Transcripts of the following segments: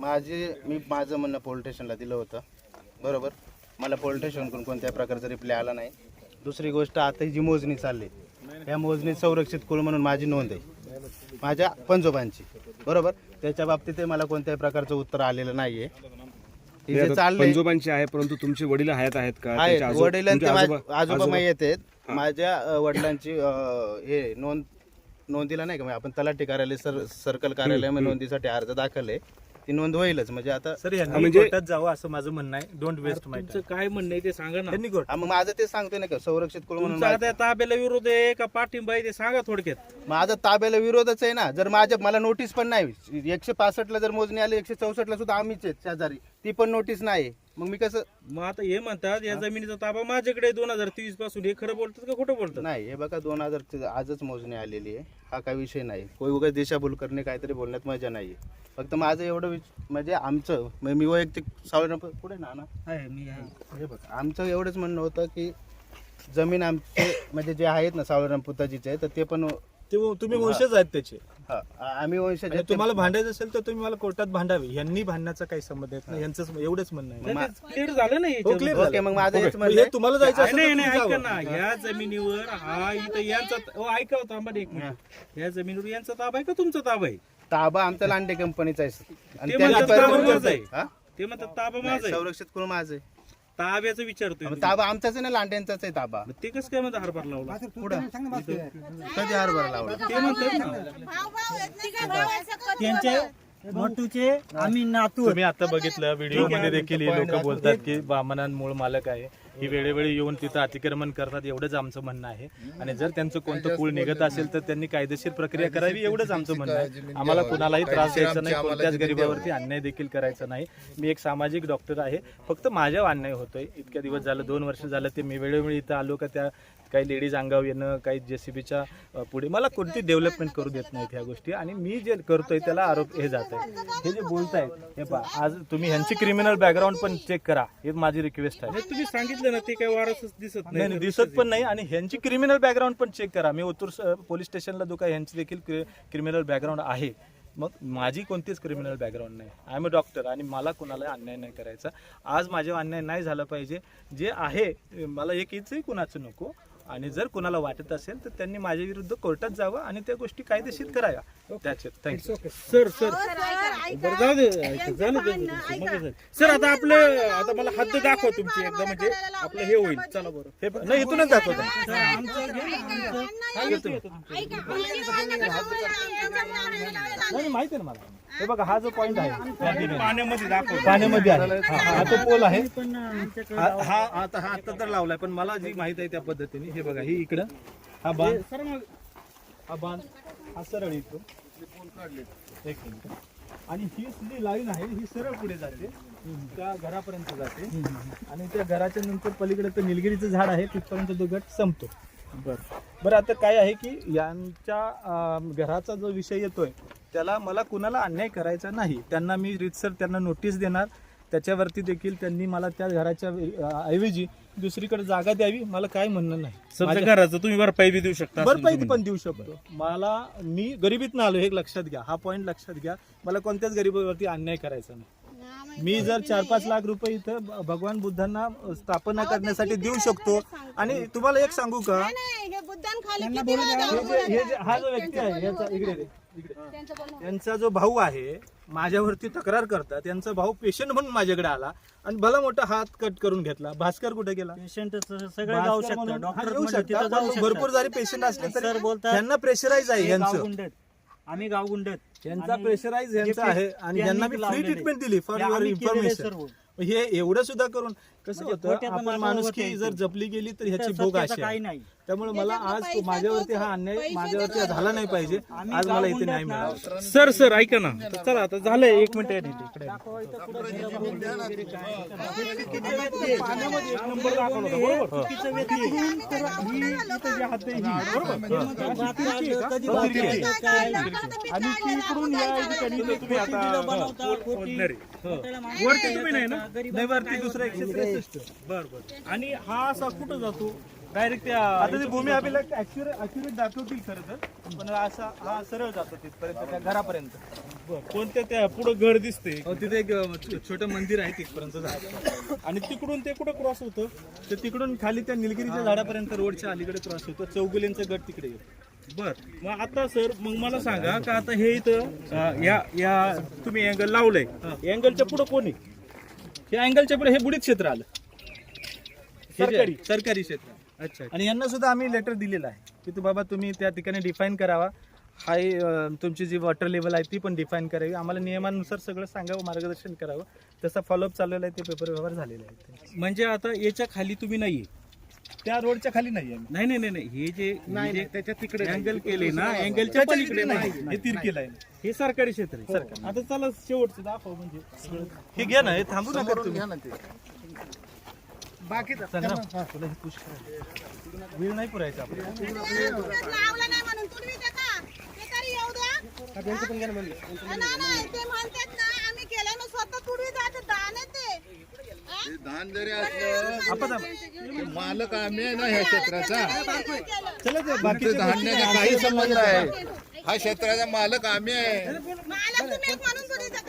माझं म्हणणं पोलीस स्टेशनला दिलं होतं, बरोबर. मला पोलीस स्टेशनकडून कोणत्याही प्रकारचा रिप्लाय आला नाही. दुसरी गोष्ट, आता ही जी मोजणी चालली, या मोजणीत संरक्षित कुळ म्हणून माझी नोंद आहे, माझ्या पंजोबांची, बरोबर. त्याच्या बाबतीत मला कोणत्याही प्रकारचं उत्तर आलेलं नाहीये. पंजोबांची आहे, परंतु तुमचे वडील हयात आहेत का? वडिलांचे आजोबा माहीत आहेत. माझ्या वडिलांची हे नोंदीला नाही का, आपण तलाठी कार्यालय सर्कल कार्यालय नोंदीसाठी अर्ज दाखल आहे, ती नोंद होईलच. म्हणजे आता सर यांनी कोर्टात जावं असं माझं म्हणणं आहे. Don't waste my time. काय म्हणणं आहे ते सांगा ना. त्यांनी कोर्ट मग माझं ते सांगतोय ना का, संरक्षित कुळ म्हणून तुमचा ताब्याला विरोध आहे का पाठिंबा आहे ते सांगा थोडक्यात. माझं ताब्याला विरोधच आहे ना. जर मला नोटीस पण नाही, 165 ला जर मोजणी आली, 164 ला सुद्धा आम्हीच आहेत शेजारी, ती पण नोटीस नाही. मग मी कसं, मग आता हे म्हणतात या जमिनीचा ताबा माझ्याकडे 2023 पासून, हे खरं बोलतात का खोटं बोलतात? नाही, हे बघा 2000 आजच मोजणी आलेली आहे, हा काही विषय नाही. कोई उगाच दिशाभूल करणे काहीतरी बोलण्यात मजा नाही. फक्त माझं एवढं म्हणजे आमचं, मी वैयक्तिक पुढे ना हे बघा, आमचं एवढंच म्हणणं होतं की जमीन आमचे म्हणजे जे आहेत ना सावळराम पुताजीचे, तर ते पण तुम्ही वंशज आहेत त्याचे. आम्ही वंशज. तुम्हाला भांडायचं असेल तर तुम्ही मला कोर्टात भांडावे. यांनी भांडण्याचा काही संबंध येत नाही. यांचं एवढंच म्हणणं आहे. क्लिअर झालं नाही. ओके, मग माझं हेच म्हणणं आहे. तुम्हाला जायचं असेल तर नाही, तुम्ही ऐका जावं. ना, या जमिनीवर हा इथं यांचा ऐका होता आम्हाला एक मिनिट, या जमिनीवर यांचा ताबा आहे का तुमचा ताबा आहे? ताबा आमचा लांडे कंपनीचा आहे, आणि ते त्यांना म्हणतात ताबा परवानगी माझा आहे. हा? ते म्हणतात ताबा माझा आहे. संरक्षित कुळ माझं आहे. ताब्याचं विचारतोय मी. ताबा आमचाच आहे ना, लांड्यांचाच आहे ताबा. मग ते कसं काय म्हणतात हारभार लावला? पुढं कधी हरभरा लावला? ते म्हणतात ना. त्यांचे मोठूचे आम्ही नातू. तुम्ही आता बघितलं व्हिडिओ मध्ये देखील हे लोक बोलतात की वामनान मूळ मालक आहे, ही वेळोवेळी येऊन तिथं अतिक्रमण करतात, एवढंच आमचं म्हणणं आहे. आणि जर त्यांचं कोणतं कुळ निघत असेल तर त्यांनी कायदेशीर प्रक्रिया करावी, एवढंच आमचं म्हणणं आहे. आम्हाला कुणालाही त्रास द्यायचा नाही, कोणत्याच गरीबावरती अन्याय देखील करायचा नाही. मी एक सामाजिक डॉक्टर आहे, फक्त माझ्या अन्याय होतोय. इतक्या दिवस झालं, 2 वर्ष झालं, ते मी वेळोवेळी इथं आलो का त्या काही लेडीज अंगावर येणं, काही JCBच्या पुढे मला कोणती डेव्हलपमेंट करू देत नाहीत ह्या गोष्टी. आणि मी जे करतोय त्याला आरोप हे जात आहे. हे जे बोलतायत, हे पहा, आज तुम्ही ह्यांची क्रिमिनल बॅकग्राऊंड पण चेक करा, हे माझी रिक्वेस्ट आहे. नाही, तुम्ही सांगितलं ना, ते काही वारसच दिसत नाही, दिसत पण नाही. आणि ह्यांची क्रिमिनल बॅकग्राऊंड पण चेक करा. मी ओतूर पोलीस स्टेशनला जो काय ह्यांची देखील क्रिमिनल बॅकग्राऊंड आहे. मग माझी कोणतीच क्रिमिनल बॅकग्राऊंड नाही. आय एम अ डॉक्टर आणि मला कुणाला अन्याय नाही करायचा. आज माझ्या अन्याय नाही झाला पाहिजे. जे आहे मला एकही कुणाचं नको. आणि जर कुणाला वाटत असेल तर त्यांनी माझ्या विरुद्ध कोर्टात जावं आणि त्या गोष्टी कायदेशीर कराव्या. त्याचे थँक्यू. सर बरं, जाऊ दे. झालं सर. आता मला हद्द दाखवा तुमची एकदा, म्हणजे आपलं हे होईल. चला बरं. हे नाही, इथूनच दाखवतो. माहिती आहे ना मला. हे बघा, हा जो पॉइंट आहे पाण्यामध्ये दाखव. पाण्यामध्ये आहे, हा तो पोल आहे. हा आता तर लावलाय, पण मला जी माहिती आहे त्या पद्धतीने. हे बघा, ही इकडं हा बांध, हा सरळ इथून एक मिनिट. आणि ही जी लाईन आहे ही सरळ पुढे जाते, त्या घरापर्यंत जाते. आणि त्या घराच्या नंतर पलीकडे तर निलगिरीचं झाड आहे, तिथपर्यंत तो गट संपतो. बरं, आता काय आहे की यांच्या घराचा जो विषय येतोय त्याला मला कुणाला अन्याय करायचा नाही. त्यांना मी रीतसर त्यांना नोटीस देणार. त्याच्यावरती देखील त्यांनी मला त्या घराच्या ऐवजी दुसरीकडे जागा द्यावी. मला काय म्हणणं नाही. सध्या घराचं तुम्ही भरपाई बी देऊ शकता. भरपाई पण देऊ शकतो. मी गरिबीतनं आलो, हे लक्षात घ्या. हा पॉईंट लक्षात घ्या. मला कोणत्याच गरिबावरती अन्याय करायचा नाही. मी जर 4-5 लाख रुपये इथं भगवान बुद्धांना स्थापना करण्यासाठी देऊ शकतो. आणि तुम्हाला एक सांगू का, हा जो व्यक्ती आहे याचा इकडे यांचा जो भाऊ आहे माझ्यावरती तक्रार करतात. त्यांचा भाऊ पेशंट म्हणून माझ्याकडे आला आणि भला मोठा हात कट करून घेतला. भास्कर कुठे गेला? पेशंट सगळे जाऊ शकतात, डॉक्टर भरपूर जरी पेशंट असले तर त्यांना प्रेशराईज आहे यांचं. आम्ही गावगुंड यांचा प्रेशराईज यांचा आहे. आणि यांना मी फ्री ट्रीटमेंट दिली फॉर युअर इन्फॉर्मेशन. हे एवढं सुद्धा करून कसं होतं, आपण माणुसकी जर जपली गेली तर ह्याची भोग अशी आहे. त्यामुळे मला आज माझ्यावरती हा अन्याय माझ्यावरती झाला नाही पाहिजे. आज मला इथे न्याय मिळाला. सर ऐका ना, चला आता झालंय. 1 मिनिट इकडे पाण्यामध्ये 1 नंबर दाखवला होता, आणि इकडून या ठिकाणी तुम्ही आता वरती तुम्ही नाही ना, वरती दुसरा 163. बरं. आणि हा असा कुठं जातो? डायरेक्ट आता ती भूमी अभिलेख ऍक्युरेट दाखवतील खरं तर, पण असा हा सरळ जातो तिथपर्यंत त्या घरापर्यंत. कोणत्या त्या पुढे घर दिसते तिथे एक छोटं मंदिर आहे तिथपर्यंत जायचं. आणि तिकडून ते कुठं क्रॉस होतं? तर तिकडून खाली त्या निलगिरीच्या झाडापर्यंत रोडच्या अलीकडे क्रॉस होतो. चौगुलेंचं गट तिकडे येतो. बर, मग आता सर मग मला सांगा का आता हे इथं या तुम्ही अँगल लावलंय, अँगलच्या पुढे कोणी? हे अँगलच्या पुढे हे बुडीत क्षेत्र आलं, सरकारी क्षेत्र. अच्छा, आणि यांना सुद्धा आम्ही लेटर दिलेलं आहे की तू बाबा तुम्ही त्या ठिकाणी डिफाईन करावा. हाय तुमची जी वॉटर लेवल आहे ती पण डिफाईन करावी. आम्हाला नियमानुसार सगळं सांगावं, मार्गदर्शन करावं. तसा फॉलोअप चाललेला आहे, ते पेपर व्यवहार झालेला आहे. म्हणजे आता याच्या खाली तुम्ही नाहीये? त्या रोडच्या खाली नाही आहे. नाही, हे जे त्याच्या तिकडे अँगल केले ना, अँगलच्या पलीकडे नाही, हे तिरकी लाईन. हे सरकारी क्षेत्र आहे. आता चला शेवटचं दाखव. म्हणजे हे घ्या ना, हे थांबू नका तुम्ही. बाकीचा चला, तुला हे पुश करा. वेळ नाही पुरायचा आपल्याला. लावलं नाही म्हणून तुम्ही का ते तरी येऊ द्या. नाही ते म्हणतात ना आम्ही केलं ना स्वतः तुडवी जाते दान ते धान जरी असलं मालक आम्ही आहे ना ह्या क्षेत्राचा. बाकीचे धान्याचा काही संबंध नाही. हा क्षेत्राचा मालक आम्ही आहे. मालक तुम्ही एक म्हणून तुडवी का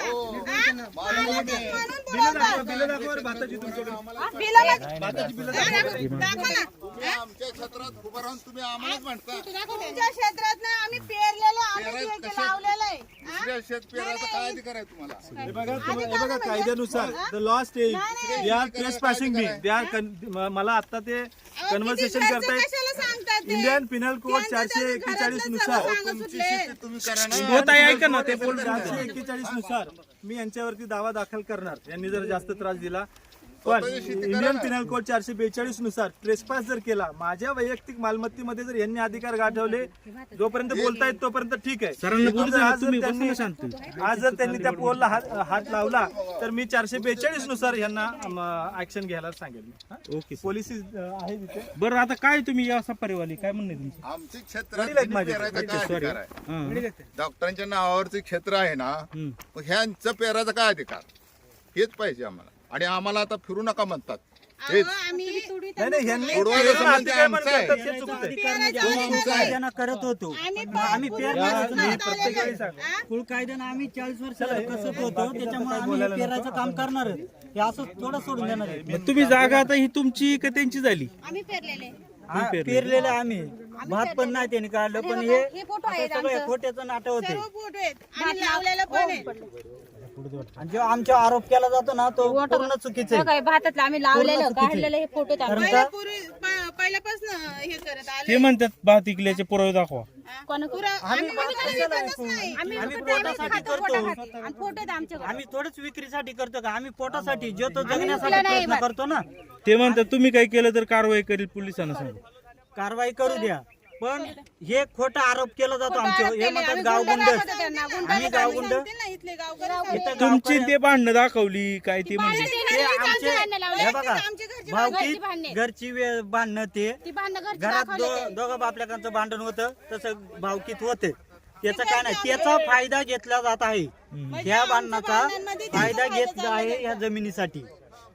आमच्या क्षेत्रात उभं राहून तुम्ही आम्हालाच म्हणता. तुमच्या क्षेत्रात ना आम्ही पेरलेलं आम्ही लावलेलं आहे. दुसऱ्या शेत पेरायचा काय अधिकार आहे तुम्हाला? हे बघा कायद्यानुसार the law stage they are trespassing me they are मला आता ते कन्व्हर्सेशन करतायत. कशाला सांगतात इंडियन पिनल कोड 441 नुसार तुम्ही करा ना. होत आहे, ऐका ना, ते बोल. 441 नुसार मी यांच्यावरती दावा दाखल करणार यांनी जर जास्त त्रास दिला. पण इंडियन पिनल कोड 442 नुसार ट्रेसपास जर केला, माझ्या वैयक्तिक मालमत्तेमध्ये जर यांनी अधिकार गाठवले, जोपर्यंत बोलतायत तोपर्यंत ठीक आहे. सरांना बोलू द्या, आज जर तुम्ही त्यांनी- बसून शांत. आज जर त्यांनी त्या पोलला हात लावला तर मी 442 नुसार यांना ऍक्शन घ्यायला सांगेल. ओके, पोलिस आहे तिथे. बरं आता काय तुम्ही या सफारीवाली काय म्हणणे तुमचं? आमचे क्षेत्रात वडील आहेत माझे. पेरायचा काय अधिकार आहे? हां. डॉक्टरांच्या नावावरचे क्षेत्र आहे ना, मग ह्यांचं पेरायचा काय अधिकार? हेच पाहिजे आम्हाला. आणि आम्हाला आता फिरू नका म्हणतात. हेच आम्ही तुडवी नाही यांनी सोडवायचं पेरून म्हणजे अतिक्रमण आमचं आहे. करतात, हे चुकीचं आहे. अधिकार म्हणजे आम्ही कायद्यानं करत होतो. आम्ही पेरणारच मी नाही. प्रत्येक वेळी सांगतो. कुळ कायद्यानं आम्ही 40 वर्ष कसत होतो, त्याच्यामुळे आम्ही हे पेरायचं काम करणार. हे असं थोडं सोडून देणार आहे. मग तुम्ही जागा आता ही तुमची का त्यांची झाली? आम्ही पेरलेले हा, पेरलेलं आम्ही भात पण नाही त्यांनी काढलं, पण हे हे फोटो आहेत आता सगळं आमचं. खोट्याचं नाटक होते. सर्व फोटो आहेत आम्ही लावलेलं पण आहे. आणि जो आमचा आरोप केला जातो ना, तो पूर्ण चुकीचा आहे. काय भातातलं आम्ही लावलेलं पूर्ण चुकीचं. काढलेलं हे फोटो कारण का पहिल्यापासून हे करत आले. ते म्हणतात भात इकल्याचे पुरावे दाखवा. आम्ही पोटासाठी करतो. फोटो आहेत आमच्याकडे. आम्ही थोडंच विक्रीसाठी करतो का, आम्ही पोटासाठी जो तो जगण्यासाठी प्रयत्न करतो ना. ते म्हणतात तुम्ही काय केलं तर कारवाई करेल पोलिसांना सांगा. कारवाई करू द्या, पण हे खोटा आरोप केला जातो आमच्यावर. हे म्हणतात गावगुंड, आम्ही गावगुंड. इथले गावकरी इथं तुमची ते भांडणं दाखवली काय ते म्हणजे ते आमचे हे बघा भावकी घरची भांडणं, ते ती भांडणं घरची घरात दाखवलेली. दोघं बापल्याकांचं भांडण होतं, तसं भावकीत होते. त्याचा काय नाही, त्याचा फायदा घेतला जात आहे. ह्या भांडणाचा फायदा घेतला आहे ह्या जमिनीसाठी.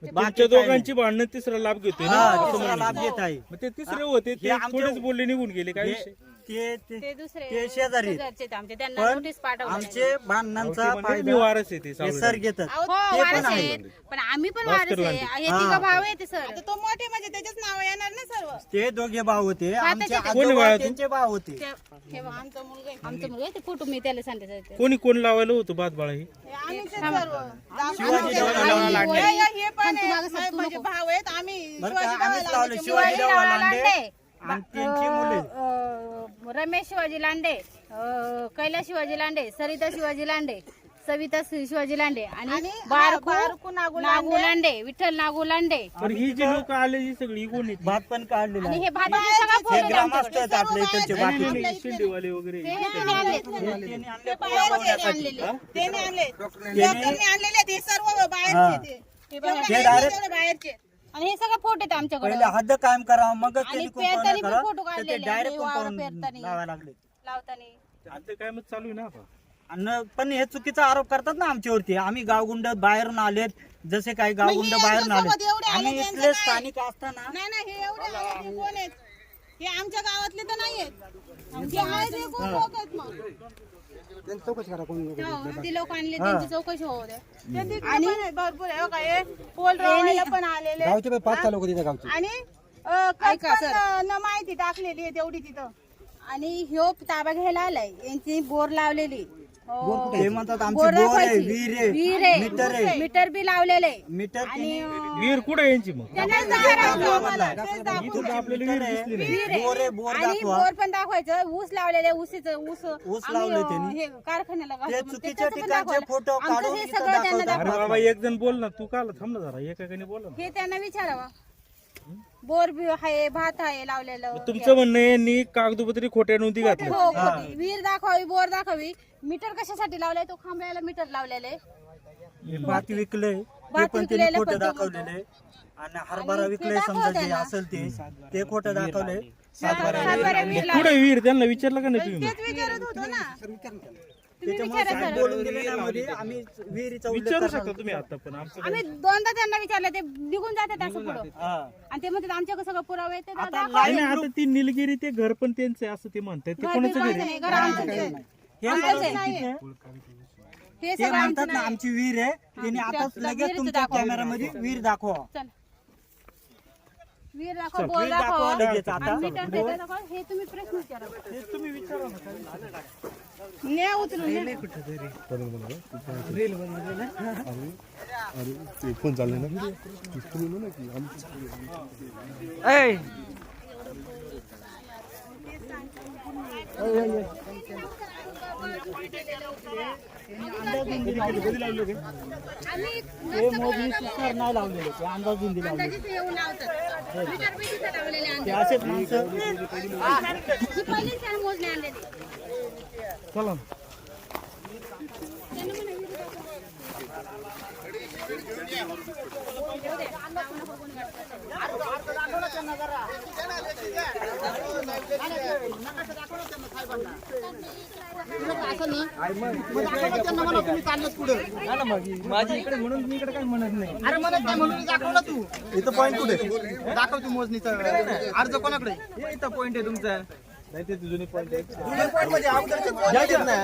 तुमच्या दोघांची भांडणं तिसरा लाभ घेतोय ना. हा, तिसरा लाभ घेत आहे. मग ते तिसरे होते ते हे आमच्या- थोडेच बोलले निघून गेले काय हे- विषय? ते दुसरे ते शेजारी, शेजारचे आहेत आमचे, त्यांना पण नोटीस पाठवलं. आमचे भांडणांचा मी फायदा वारस आहे ते हे सावळे. सर घेतात. हो, ते वारस पण आहे. आहेत. पण आम्ही पण वारस आहे. हे तिघं भाव आहे ते सर. तो मोठे म्हणजे त्याच्याच नाव येणार ना सर्व. ते दोघे भाव होते, आमचे कोणी आजोबा बाळा तू? त्यांचे भाव होते. हे बघ, आमचा मुलगा आहे. ते फोटो मी त्याला सांगितलं. कोणी कोण लावायला होतं भात बाळा हे? आम्हीच सर्व. शिवाजी आम्ही- लांडे. हे पण आहे, म्हणजे भाव आहेत आम्ही. बरं का, शिवाजी आम्हीच भावाला लावले. आमचे शिवाजी शिवाजी लावा लांडे, लांडे आणि त्यांची मुले. रमेश शिवाजी लांडे, कैलास शिवाजी लांडे, सरिता शिवाजी लांडे, सविता शिवाजी लांडे आणि बारकू नागू लांडे, विठ्ठल नागू लांडे. पण ही जी लोक आले ही सगळी कोण आहेत? भात पण काढलेला आणि आहे. हे भाताचे सगळा हे फोटो आहे ग्रामस्थ आमच्याकडे. आहेत आपल्या इकडचे नाही, बाकी. नाही, नाही, शिंदेवाले वगैरे त्यांनी आणले. त्यांनी आणले बाहेरचे आणलेले. त्यांनी आणले. डॉक्टरने आणलेले आहेत. हे सर्व बाहेरचे ते. हे बघा, ते direct- तेवढे बाहेरचे. आणि हे सगळं फोटो आहेत आमच्याकडे. पहिले हद्द कायम करावं, मग आणि त्यांनी पेरतानी कंपाऊंड पण फोटो करा, तर ते काढलेले. डायरेक्ट हे वावर कंपाऊंड पेरतानी. लावायला लागले. लावतानी. आता काय मग चालू आहे ना आता? पण हे चुकीचा आरोप करतात ना आमच्यावरती. आम्ही गावगुंड बाहेरून आलेत, जसे काही गावगुंड बाहेरून आलेत. आम्ही इथले स्थानिक असताना नाही हे एवढे आहेत, हे कोण आहेत? हे आमच्या गावातले तर नाही आहेत. जे आहेत ते कोण लोक आहेत मग? ते लोक आणले त्यांची चौकशी होऊ दे. आणि भरपूर आहे बघा, हे पोल रवायला पण आलेले आणि ऐका सर. न माहिती टाकलेली आहे तेवढी तिथं. आणि ह्यो ताबा घ्यायला आलाय, यांची बोर लावलेली. ते म्हणतात आमची बोर बोर आहे, दाखवायची. विहीर आहे, विहीर आहे, मीटर आहे. मीटर बी लावलेले मीटर आणि विहीर कुठे यांची मग इथून आपल्याला विहीर आहे, बोर आहे, बोर आणि दाखवा. बोर पण दाखवायचं. ऊस लावलेले, ऊसीचं ऊस ऊस आम्ही, लावले त्यांनी. हे कारखान्याला ते घालतो. चुकीच्या त्याचं पण ठिकाणचे दाखवलं. फोटो आमचं काढून हे इथं सगळं त्यांना दाखवतात. अरे दाखवा. बाबा एक जण बोल ना, तू काल थांब ना जरा, एकाने बोला ना. हे त्यांना विचारावं. बोर बी आहे, भात आहे लावलेलं. तुमचं म्हणणं आहे यांनी कागदोपत्री खोट्या नोंदी घातल्या. हो, खोटी. विहीर दाखवावी, बोर दाखवावी. मीटर कशासाठी लावलंय? तो खांबळ्याला मीटर लावलेले. भात विकलंय ते भात पण त्यांनी विकलेलं खोटं पण ते दाखवलेले. आणि हरभरा आणि विकलंय, ते समजा दाखवा जे त्यांना. असेल ते खोटं दाखवलंय. सातबारा विहीर लावली. कुठे विहीर त्यांना विचारलं का नाही तुम्ही? तेच विचारत होतो ना. त्याच्यामुळे साहेब बोलून गेले ना मध्ये, आम्ही विहिरीचा उल्लेख विचारू करणार शकता तुम्ही आता, पण आमचं आम्ही दोनदा त्यांना विचारलं, ते निघून जातात असं पुढं. हा. आणि ते म्हणतात आमच्याकडे सगळं पुरावे आहेत, ते आता दाखवा. नाही नाही, आता ती निलगिरी ते घर पण त्यांचं आहे असं ते म्हणतात. ते घर कोणाचं बी घर आहे? नाही, घर आमचंच आहे. हे आमचंच सगळं आहे. चुकीचं आहे. हे ते सगळं म्हणतात आमचं ना नाही. आमची विहीर आहे, त्यांनी आता लगेच विहीरचं तुमच्या दाखवा. कॅमेरामध्ये विहीर दाखवा. चल. विहीर दाखवा, बोर विहीर दाखवा दाखवा. लगेच आता. आणि मीटर ते दाखवा. हे तुम्ही प्रश्न विचारा. न्या उचलून न्या. आम्ही हे मोजणी सुस्तार नाही लावलेले, ते अंदाजून दिले लावलेले. अंदाजे येऊन लावतात. मीटर बी तिथं लावलेले ते अंदाजे. असेच माणसं. ही पहिलीच त्याने मोजणी आणलेली. चला माझी इकडे म्हणून मी इकडे काय म्हणत नाही. अरे मला काय म्हणून दाखव ना तू. इथं पॉईंट कुठे दाखव तू मोजणीचा अर्ज कोणाकडे? इथं पॉईंट आहे तुमचा. जुने पॉईंट मध्ये अगोदरचे point आहेत ना.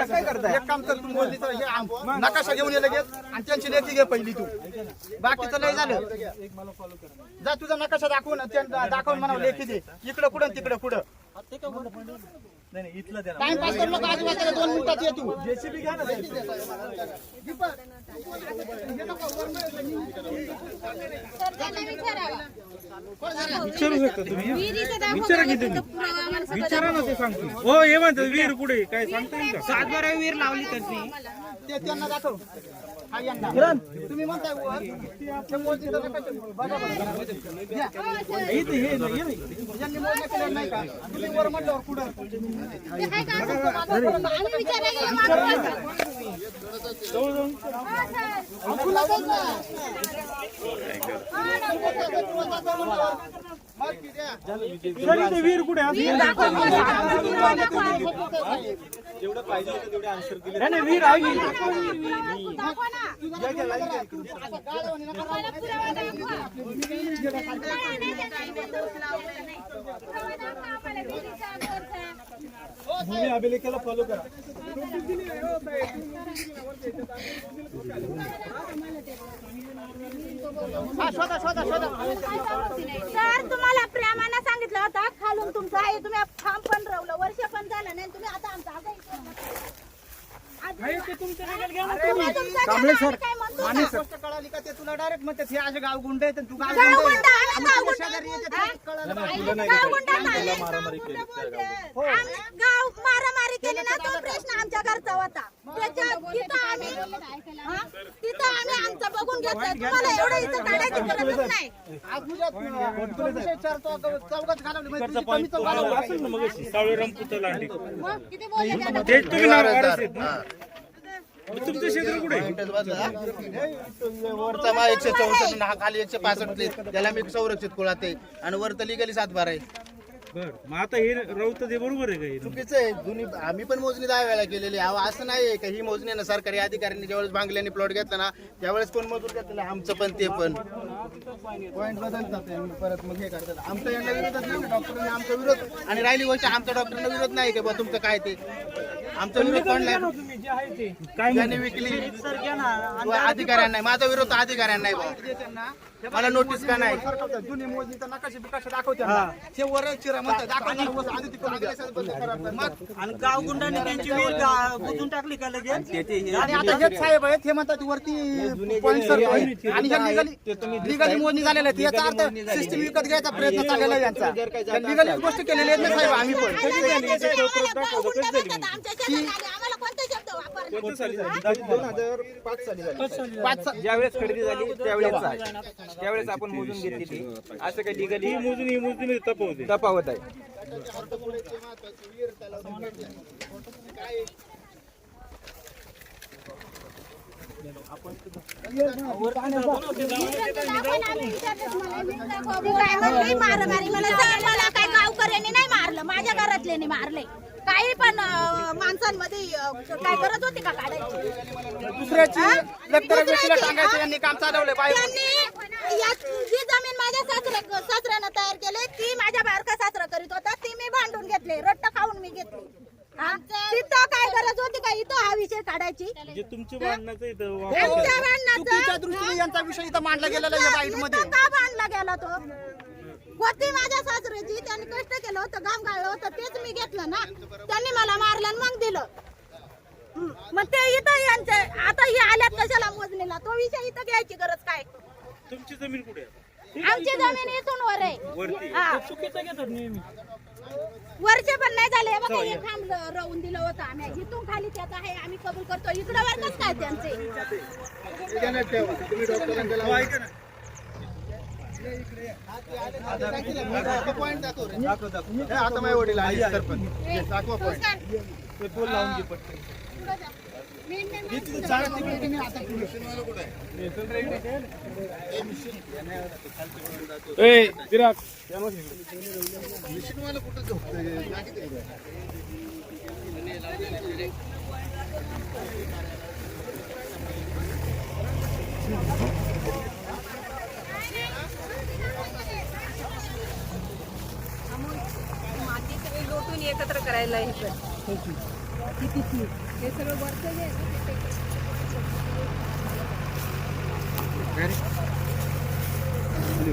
काय करता? एक काम कर तू मोजणीचा हे नकाशा घेऊन ये लगेच आणि त्यांची लेखी घे पहिली तू. बाकीचं लय झालं. जा तुझा नकाशा दाखवून दाखवून म्हणा लेखी दे. इकडं कुठं तिकडं कुठं. टाइमपास करू नका. आजूबाजूला 2 मिनिटात ये तू. जेसीबी घ्या ना. तर त्यांना विचारावं. विचारू शकता तुम्ही. विहिरीचं दाखवा. विचारा की तुम्ही. पुरावा आम्हाला सगळं विचारा ना, ते सांगतो. हो हे म्हणतात विहीर कुठे, काय सांगता येईल का? सातबारा विहीर लावली त्यांनी. ते त्यांना दाखव. हा यांना. तुम्ही म्हणताय वर ते मोजणीचा नकाशा बघा बरं. यांनी मोजण्या केल्या नाही का? तुम्ही वर म्हटल्यावर पुढं ते काय काम करतो? आम्ही विचारायला गेलो, मागं बसा. सर इथे विहीर कुठे आहे? विहीर दाखवा. नाही नाही, विहीर आहे की? दाखवा ना. आम्हाला पुरावा दाखवा. नाही, नाही, नाही, दोष लावलेला नाही. पुरावा दाखवा आम्हाला विहिरीचा, बोरचा. भूमी अभिलेखाला फॉलो करा. शोधा शोधा शोधा. सर तुम्हाला प्रेमानं सांगितलं होतं खालून तुमचं आहे, तुम्ही फार्म पण रवलं, वर्ष पण झालं नाही, तुम्ही आता आमचा आता गोष्ट कळाली का ते तुला डायरेक्ट म्हणतात हे असे गाव गुंड आहेत आणि तू गाव गाव मारामारी केली ना, तो प्रश्न आमच्या घरचा होता. तिथं आम्ही आमचं बघून घेतलं. तुम्हाला एवढं इथं काढायची गरजच नाही. आज विषय चौकात घालवली म्हणजे तुझी कमीच घालवली. असेल ना मग सावळेराम पुतळ लांडे. किती बोलले त्याला? ते तुम्ही नाव वारस आहेत ना? तुमचं क्षेत्र कुठे आहे? वरचा मा 164 हा खाली 165 त्याला मी संरक्षित कुळात आहे आणि वर तर लिगली 7/12 आहे. बर मग आता हे राऊत ते बरोबर आहे का हे? चुकीचं आहे. जुनी आम्ही पण मोजणी 10 वेळा केलेली आहे. अहो, असं नाही आहे का ही मोजणी ना सरकारी अधिकाऱ्यांनी ज्यावेळेस बांगल्याने प्लॉट घेतला ना त्यावेळेस कोण मजूर घेतलेलं आहे? आमचं पण ते पण पॉईंट बदलतात ते. परत मग हे करतात. आमचा यांना विरोधच नाही. डॉक्टरांनी आमचा विरोध आणि राहिली गोष्ट आमच्या डॉक्टरांना विरोध नाही का बा तुमचं काय ते आमचा विरोध कोणला काय ज्यांनी विकली तो अधिकाऱ्यांना नाही. माझा विरोध अधिकाऱ्यांना नाही बा. मला नोटीस का नाही जुनी मोजणी तर नकाशे बिकाशे दाखवते ना. ते वर चिरा म्हणतात दाखवतात. आधी तिकडून द्या. मग आणि गावगुंडाने त्यांची विहीर बुजून टाकली का लगेच आणि आता हेच साहेब आहेत हे म्हणतात वरती पॉईंट सर आणि लिगली मोजणी झालेल्या आहेत. याचा अर्थ सिस्टीम विकत घ्यायचा प्रयत्न चाललेला आहे यांचा. लिगली गोष्ट केलेली आहेत ना साहेब आम्ही पण. आमच्या शेतात आले. आम्हाला कोणते शब्द वापरले? 2005 साली झाली. ज्यावेळेस खरेदी झाली त्यावेळेस आपण मोजून घेतली ती. असं काही लिगली ही मोजणी तफावत आहे. मला काय गावकऱ्यांनी नाही मारलं, माझ्या घरातल्याने मारले. काही पण माणसांमध्ये काय गरज होती का काढायची? दुसऱ्याची लेकरं गोष्टीला टांगायचं यांनी काम चालवलंय बाहेर. त्यांनी जी जमीन माझ्या सासऱ्यानं तयार केली ती माझ्या बारका सासरा करीत होता, ती मी भांडून घेतली, रट्ट खाऊन मी घेतली. तिथं काय गरज होती का इथं हा विषय काढायची? जे तुमच्या भांडणाचं इथं आमच्या भांडणाचं चुकीच्या दृष्टीने यांचा विषय इथं मांडला गेलेला आहे बाईट मध्ये. इथं का भांडला गेला तो? होती माझ्या सासऱ्याची, त्यांनी कष्ट केलं होतं, घाम गाळलं होतं, तेच मी घेतलं ना. त्यांनी मला मारलं आणि मग दिलं. मग ते इथं यांचे आता हे आल्यात कशाला मोजणीला? तो विषय इथं घ्यायची गरज काय? तुमची जमीन कुठे आहे? आमची जमीन इथून वर आहे. वरती हा. चुकीचं घेतात नेहमी. वर्ष पण नाही झाले बघा, हे खांब राहून दिलं होतं आम्ही. इथून खाली त्याचा आहे आम्ही कबूल करतो. इकडं वर्गच काय त्यांचे? तुम्ही डॉक्टरांना ऐका ना. पॉईंट दाखव. आता माझे वडील आले सरपंच दाखवा पॉईंट. लावून घे पटकन. मिशीनवाला कुठं झोपतंय? माती सगळी लोटून एकत्र करायला हे सगळं वरचं जे आहे ना ते